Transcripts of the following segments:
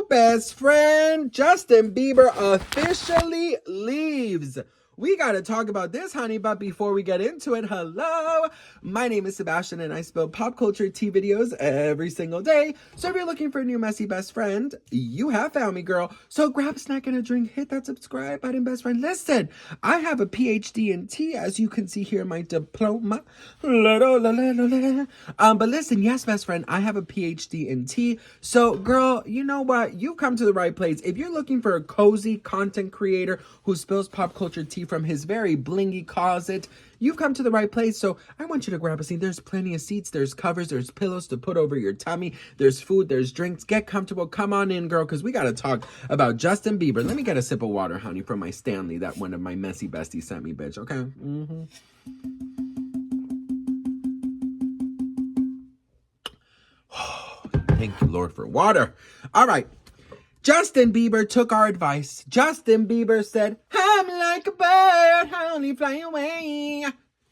best friend. Justin Bieber officially leaves. We got to talk about this, honey, but before we get into it, hello. My name is Sebastian, and I spill pop culture tea videos every single day. So if you're looking for a new messy best friend, you have found me, girl. So grab a snack and a drink, hit that subscribe button, best friend. Listen, I have a PhD in tea, as you can see here in my diploma. But listen, yes, best friend, I have a PhD in tea. So, girl, you know what? You've come to the right place. If you're looking for a cozy content creator who spills pop culture tea from his very blingy closet, you've come to the right place. So I want you to grab a seat. There's plenty of seats, there's covers, there's pillows to put over your tummy, there's food, there's drinks. Get comfortable. Come on in, girl, because we got to talk about Justin Bieber. Let me get a sip of water, honey, from my Stanley that one of my messy besties sent me, bitch. Okay. Thank you, Lord, for water. All right. Justin Bieber took our advice. Justin Bieber said, I'm like a bird, I only fly away.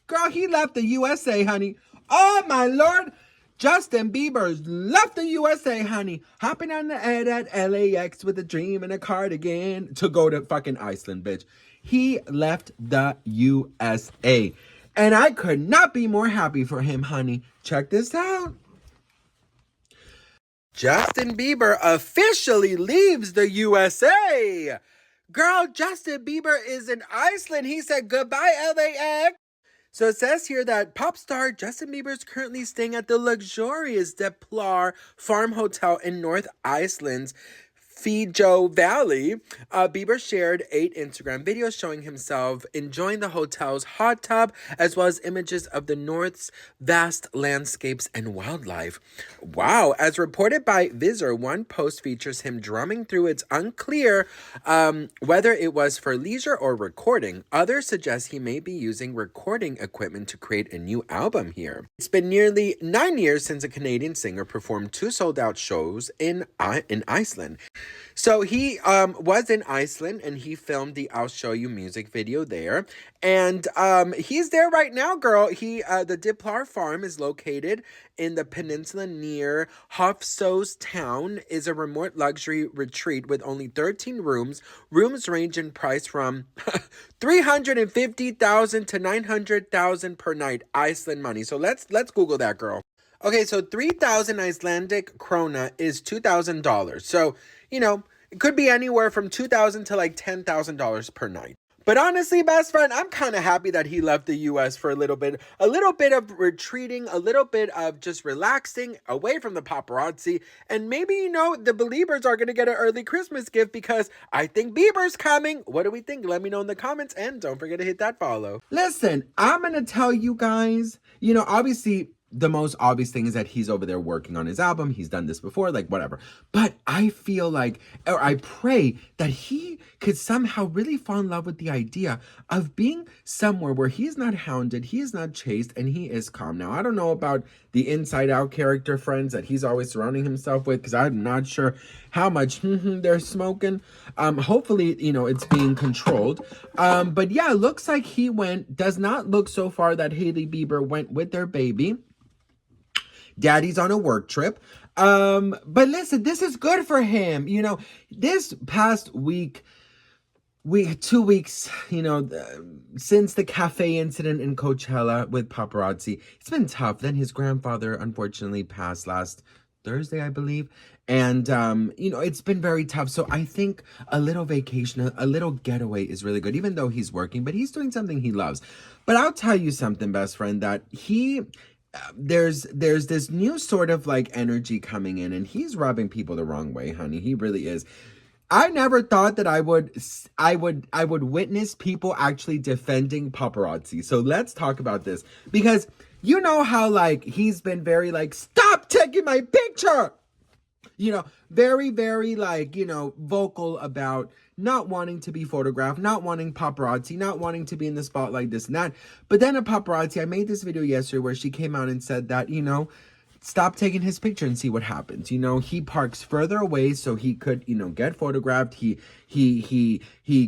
Girl, he left the USA, honey. Oh, my Lord. Justin Bieber's left the USA, honey. Hopping on the ed at LAX with a dream and a cardigan to go to fucking Iceland, bitch. He left the USA. And I could not be more happy for him, honey. Check this out. Justin Bieber officially leaves the USA. Girl, Justin Bieber is in Iceland. He said goodbye, LAX. So it says here that pop star Justin Bieber is currently staying at the luxurious Deplar Farm Hotel in North Iceland's Fijo Valley. Bieber shared 8 Instagram videos showing himself enjoying the hotel's hot tub, as well as images of the North's vast landscapes and wildlife. Wow. As reported by Visor, one post features him drumming through. It's unclear whether it was for leisure or recording. Others suggest he may be using recording equipment to create a new album here. It's been nearly 9 years since a Canadian singer performed 2 sold-out shows in Iceland. So he was in Iceland, and he filmed the I'll Show You music video there. And he's there right now, girl. The Diplar farm is located in the peninsula near Hofsøs town. Is a remote luxury retreat with only 13 rooms. Rooms range in price from $350,000 to $900,000 per night, Iceland money. So let's Google that, girl. Okay, so 3,000 Icelandic krona is $2,000. So, you know, it could be anywhere from $2,000 to like $10,000 per night. But honestly, best friend, I'm kind of happy that he left the U.S. for a little bit of retreating, a little bit of just relaxing away from the paparazzi. And maybe, you know, the Beliebers are going to get an early Christmas gift because I think Bieber's coming. What do we think? Let me know in the comments, and don't forget to hit that follow. Listen, I'm going to tell you guys, you know, obviously, the most obvious thing is that he's over there working on his album. He's done this before, like whatever. But I feel like, or I pray that he could somehow really fall in love with the idea of being somewhere where he's not hounded, he is not chased, and he is calm. Now, I don't know about the Inside Out character friends that he's always surrounding himself with, because I'm not sure how much they're smoking. Hopefully, you know, it's being controlled. But yeah, looks like he does not look so far that Hailey Bieber went with their baby. Daddy's on a work trip. But listen, this is good for him. You know, this past week, 2 weeks, you know, since the cafe incident in Coachella with paparazzi, it's been tough. Then his grandfather unfortunately passed last Thursday, I believe. And, you know, it's been very tough. So I think a little vacation, a little getaway is really good, even though he's working, but he's doing something he loves. But I'll tell you something, best friend, that there's this new sort of like energy coming in, and he's rubbing people the wrong way, honey. He really is. I never thought that I would witness people actually defending paparazzi. So let's talk about this, because you know how like he's been very like, stop taking my picture. You know, very, very like, you know, vocal about not wanting to be photographed, not wanting paparazzi, not wanting to be in the spotlight, this and that. But then a paparazzi, I made this video yesterday where she came out and said that, you know, stop taking his picture and see what happens. You know, he parks further away so he could, you know, get photographed. He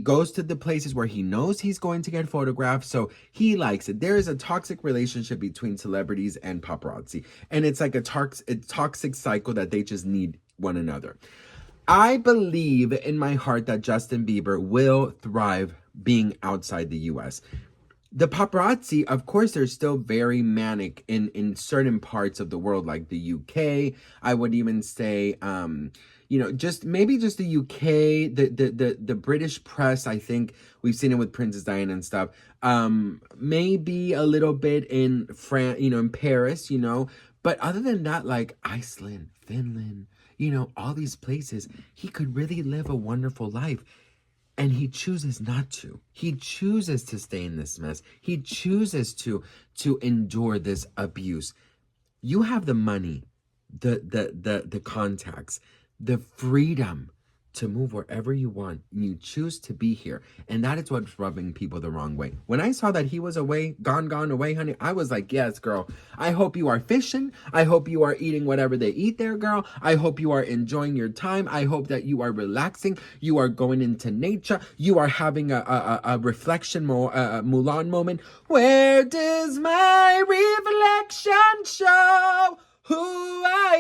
goes to the places where he knows he's going to get photographed, so he likes it. There is a toxic relationship between celebrities and paparazzi, and it's like a toxic cycle that they just need one another. I believe in my heart that Justin Bieber will thrive being outside the US. The paparazzi, of course, they're still very manic in certain parts of the world, like the UK. I would even say, just maybe just the UK, the British press. I think we've seen it with Princess Diana and stuff. Maybe a little bit in France, in Paris, But other than that, like Iceland, Finland, all these places, he could really live a wonderful life. And he chooses not to. He chooses to stay in this mess. He chooses to endure this abuse. You have the money, the contacts, the freedom to move wherever you want. You choose to be here. And that is what's rubbing people the wrong way. When I saw that he was away, gone away, honey, I was like, yes, girl. I hope you are fishing. I hope you are eating whatever they eat there, girl. I hope you are enjoying your time. I hope that you are relaxing. You are going into nature. You are having a reflection, Mulan moment. Where does my reflection show who I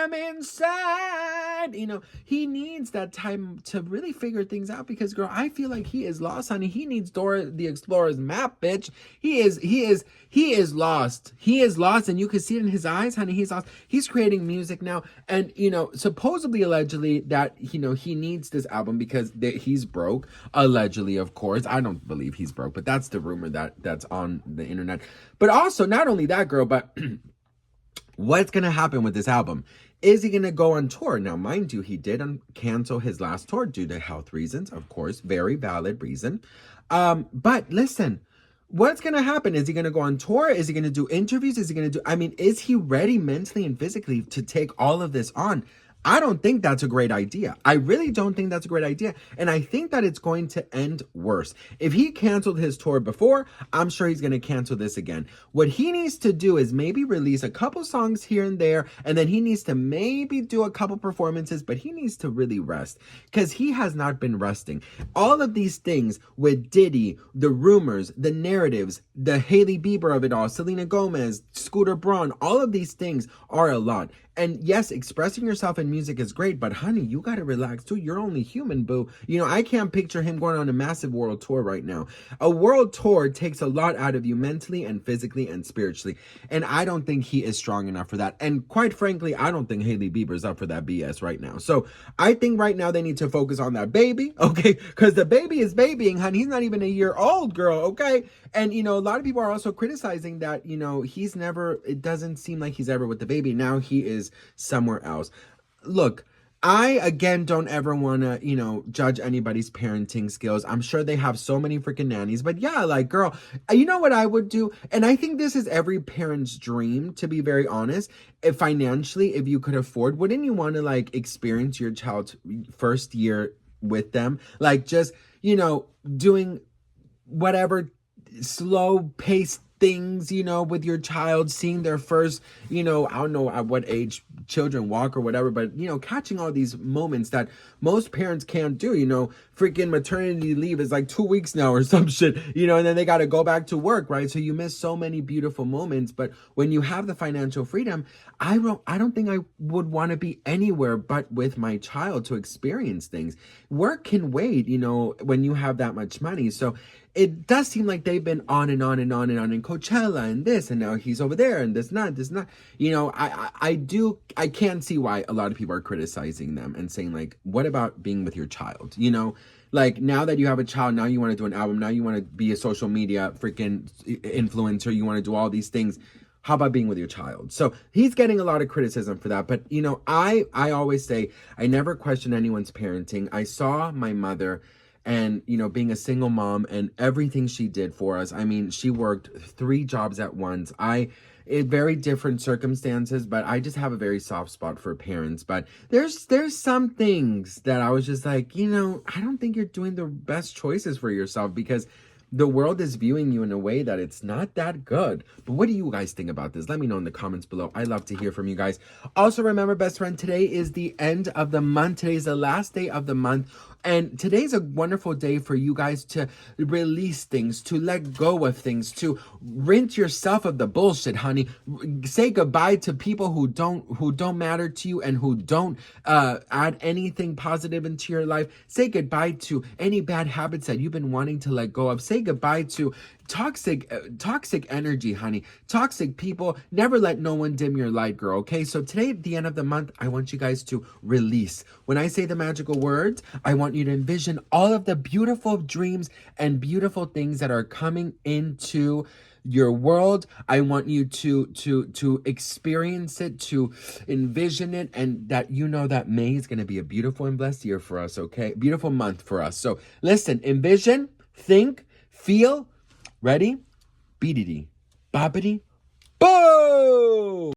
am inside? He needs that time to really figure things out because, girl, I feel like he is lost, honey. He needs Dora the Explorer's map, bitch. He is lost. He is lost, and you can see it in his eyes, honey. He's lost. He's creating music now, and, supposedly, allegedly, that, he needs this album because he's broke. Allegedly, of course. I don't believe he's broke, but that's the rumor that's on the internet. But also, not only that, girl, but what's going to happen with this album? Is he going to go on tour? Now, mind you, he did cancel his last tour due to health reasons, of course. Very valid reason. But listen, what's going to happen? Is he going to go on tour? Is he going to do interviews? Is he ready mentally and physically to take all of this on? I don't think that's a great idea. I really don't think that's a great idea. And I think that it's going to end worse. If he canceled his tour before, I'm sure he's going to cancel this again. What he needs to do is maybe release a couple songs here and there, and then he needs to maybe do a couple performances, but he needs to really rest because he has not been resting. All of these things with Diddy, the rumors, the narratives, the Hailey Bieber of it all, Selena Gomez, Scooter Braun, all of these things are a lot. And yes, expressing yourself in music is great, but honey, you got to relax too. You're only human, boo. I can't picture him going on a massive world tour right now. A world tour takes a lot out of you mentally and physically and spiritually. And I don't think he is strong enough for that. And quite frankly, I don't think Hailey Bieber's up for that BS right now. So I think right now they need to focus on that baby, okay? Because the baby is babying, honey. He's not even a year old, girl, okay? And, a lot of people are also criticizing that, it doesn't seem like he's ever with the baby. Now he is somewhere else. Look, I, again, don't ever want to, judge anybody's parenting skills. I'm sure they have so many freaking nannies. But yeah, like, girl, you know what I would do? And I think this is every parent's dream, to be very honest. If financially, if you could afford, wouldn't you want to, like, experience your child's first year with them? Like, just, doing whatever slow-paced things, with your child, seeing their first, I don't know at what age children walk or whatever, but, catching all these moments that most parents can't do, freaking maternity leave is like 2 weeks now or some shit, and then they got to go back to work, right? So you miss so many beautiful moments. But when you have the financial freedom, I don't think I would want to be anywhere but with my child to experience things. Work can wait, when you have that much money. So it does seem like they've been on and on and on and on in Coachella and this, and now he's over there and this not. I can't see why a lot of people are criticizing them and saying, like, what about being with your child? Like, now that you have a child, now you want to do an album, now you want to be a social media freaking influencer, you want to do all these things. How about being with your child? So he's getting a lot of criticism for that. But, I always say I never question anyone's parenting. I saw my mother and, being a single mom and everything she did for us. I mean, she worked 3 jobs at once. Very different circumstances, but I just have a very soft spot for parents. But there's some things that I was just like, I don't think you're doing the best choices for yourself because the world is viewing you in a way that it's not that good. But what do you guys think about this? Let me know in the comments below. I love to hear from you guys. Also, remember, best friend, today is the end of the month. Today is the last day of the month. And today's a wonderful day for you guys to release things, to let go of things, to rinse yourself of the bullshit, honey. Say goodbye to people who don't matter to you and who don't add anything positive into your life. Say goodbye to any bad habits that you've been wanting to let go of. Say goodbye to toxic energy, honey. Toxic people. Never let no one dim your light, girl. Okay, so today at the end of the month, I want you guys to release. When I say the magical words, I want you to envision all of the beautiful dreams and beautiful things that are coming into your world. I want you to experience it, to envision it, and that you know that May is going to be a beautiful and blessed year for us. Okay, beautiful month for us. So listen, envision, think, feel. Ready? Beedity, boppity, boo!